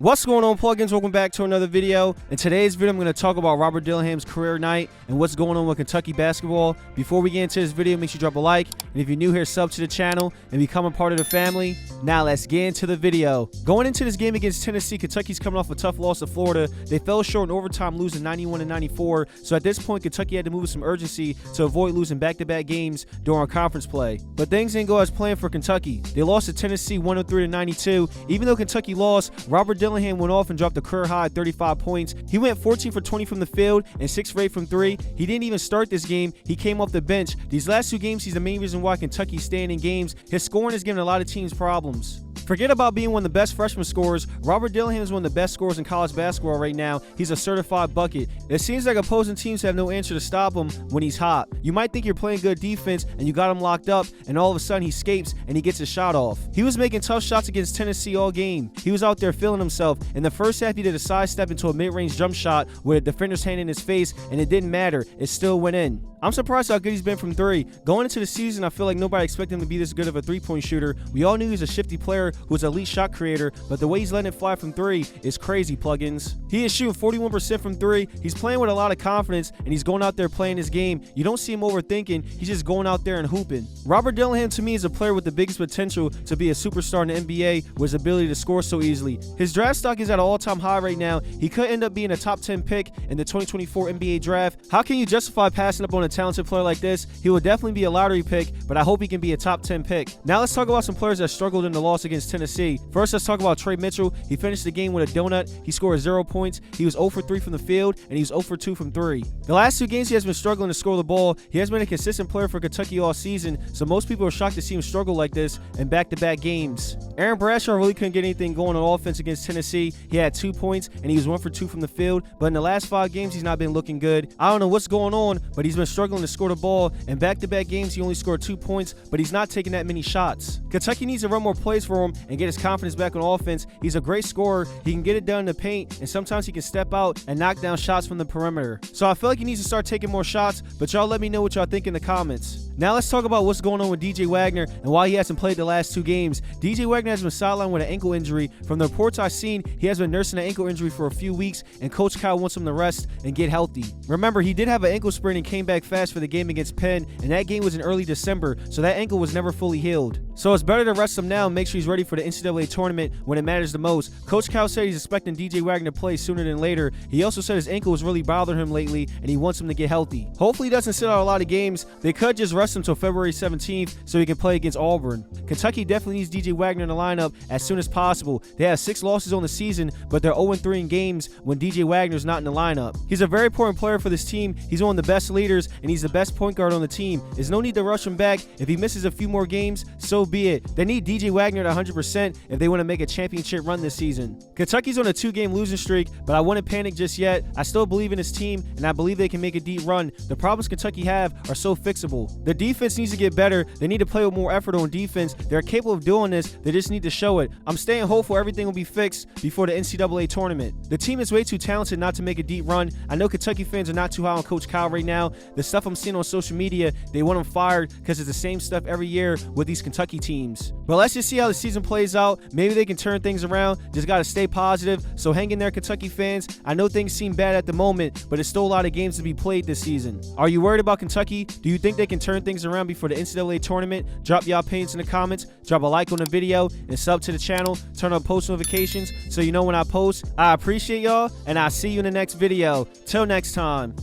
What's going on, plugins? Welcome back to another video. In today's video, I'm going to talk about Robert Dillingham's career night and what's going on with Kentucky basketball. Before we get into this video, make sure you drop a like, and if you're new here, sub to the channel and become a part of the family. Now let's get into the video. Going into this game against Tennessee, Kentucky's coming off a tough loss to Florida. They fell short in overtime, losing 91-94. So at this point, Kentucky had to move with some urgency to avoid losing back-to-back games during conference play. But things didn't go as planned for Kentucky. They lost to Tennessee 103-92. Even though Kentucky lost, Robert Dillingham went off and dropped a career high 35 points. He went 14 for 20 from the field and 6 for 8 from 3. He didn't even start this game. He came off the bench. These last two games, he's the main reason why Kentucky's staying in games. His scoring is giving a lot of teams problems. Forget about being one of the best freshman scorers. Robert Dillingham is one of the best scorers in college basketball right now. He's a certified bucket. It seems like opposing teams have no answer to stop him when he's hot. You might think you're playing good defense and you got him locked up, and all of a sudden he escapes and he gets his shot off. He was making tough shots against Tennessee all game. He was out there feeling himself. In the first half, he did a sidestep into a mid-range jump shot with a defender's hand in his face, and it didn't matter. It still went in. I'm surprised how good he's been from three. Going into the season, I feel like nobody expected him to be this good of a three-point shooter. We all knew he's a shifty player who was an elite shot creator, but the way he's letting it fly from three is crazy, plugins. He is shooting 41% from three. He's playing with a lot of confidence, and he's going out there playing his game. You don't see him overthinking. He's just going out there and hooping. Robert Dillingham, to me, is a player with the biggest potential to be a superstar in the NBA with his ability to score so easily. His draft stock is at an all-time high right now. He could end up being a top 10 pick in the 2024 NBA draft. How can you justify passing up on a talented player like this? He will definitely be a lottery pick, but I hope he can be a top 10 pick. Now let's talk about some players that struggled in the loss against Tennessee. First, let's talk about Trey Mitchell. He finished the game with a donut. He scored 0 points. He was 0 for 3 from the field, and he was 0 for 2 from 3. The last two games, he has been struggling to score the ball. He has been a consistent player for Kentucky all season, so most people are shocked to see him struggle like this in back-to-back games. Aaron Bradshaw really couldn't get anything going on offense against Tennessee. He had 2 points, and he was 1 for 2 from the field, but in the last 5 games, he's not been looking good. I don't know what's going on, but he's been struggling to score the ball. In back-to-back games, he only scored 2 points, but he's not taking that many shots. Kentucky needs to run more plays for him and get his confidence back on offense. He's a great scorer. He can get it done in the paint, and sometimes he can step out and knock down shots from the perimeter. So I feel like he needs to start taking more shots, but y'all let me know what y'all think in the comments. Now let's talk about what's going on with DJ Wagner and why he hasn't played the last 2 games. DJ Wagner has been sidelined with an ankle injury. From the reports I've seen, he has been nursing an ankle injury for a few weeks, and Coach Kyle wants him to rest and get healthy. Remember, he did have an ankle sprain and came back fast for the game against Penn, and that game was in early December, so that ankle was never fully healed. So it's better to rest him now and make sure he's ready for the NCAA tournament when it matters the most. Coach Kyle said he's expecting DJ Wagner to play sooner than later. He also said his ankle was really bothering him lately, and he wants him to get healthy. Hopefully he doesn't sit out a lot of games. They could just rest him till February 17th so he can play against Auburn. Kentucky definitely needs DJ Wagner in the lineup as soon as possible. They have 6 losses on the season, but they're 0-3 in games when DJ Wagner's not in the lineup. He's a very important player for this team. He's one of the best leaders, and he's the best point guard on the team. There's no need to rush him back. If he misses a few more games, so be it. They need DJ Wagner at 100% if they want to make a championship run this season. Kentucky's on a 2-game losing streak, but I wouldn't panic just yet. I still believe in this team, and I believe they can make a deep run. The problems Kentucky have are so fixable. The defense needs to get better. They need to play with more effort on defense. They're capable of doing this. They just need to show it. I'm staying hopeful everything will be fixed before the NCAA tournament. The team is way too talented not to make a deep run. I know Kentucky fans are not too high on Coach Kyle right now. The stuff I'm seeing on social media, they want him fired because it's the same stuff every year with these Kentucky teams. But let's just see how the season plays out. Maybe they can turn things around. Just got to stay positive. So hang in there, Kentucky fans. I know things seem bad at the moment, but there's still a lot of games to be played this season. Are you worried about Kentucky? Do you think they can turn things around before the NCAA tournament? Drop your opinions in the comments. Drop a like on the video and sub to the channel. Turn on post notifications so you know when I post. I appreciate y'all, and I'll see you in the next video. Till next time.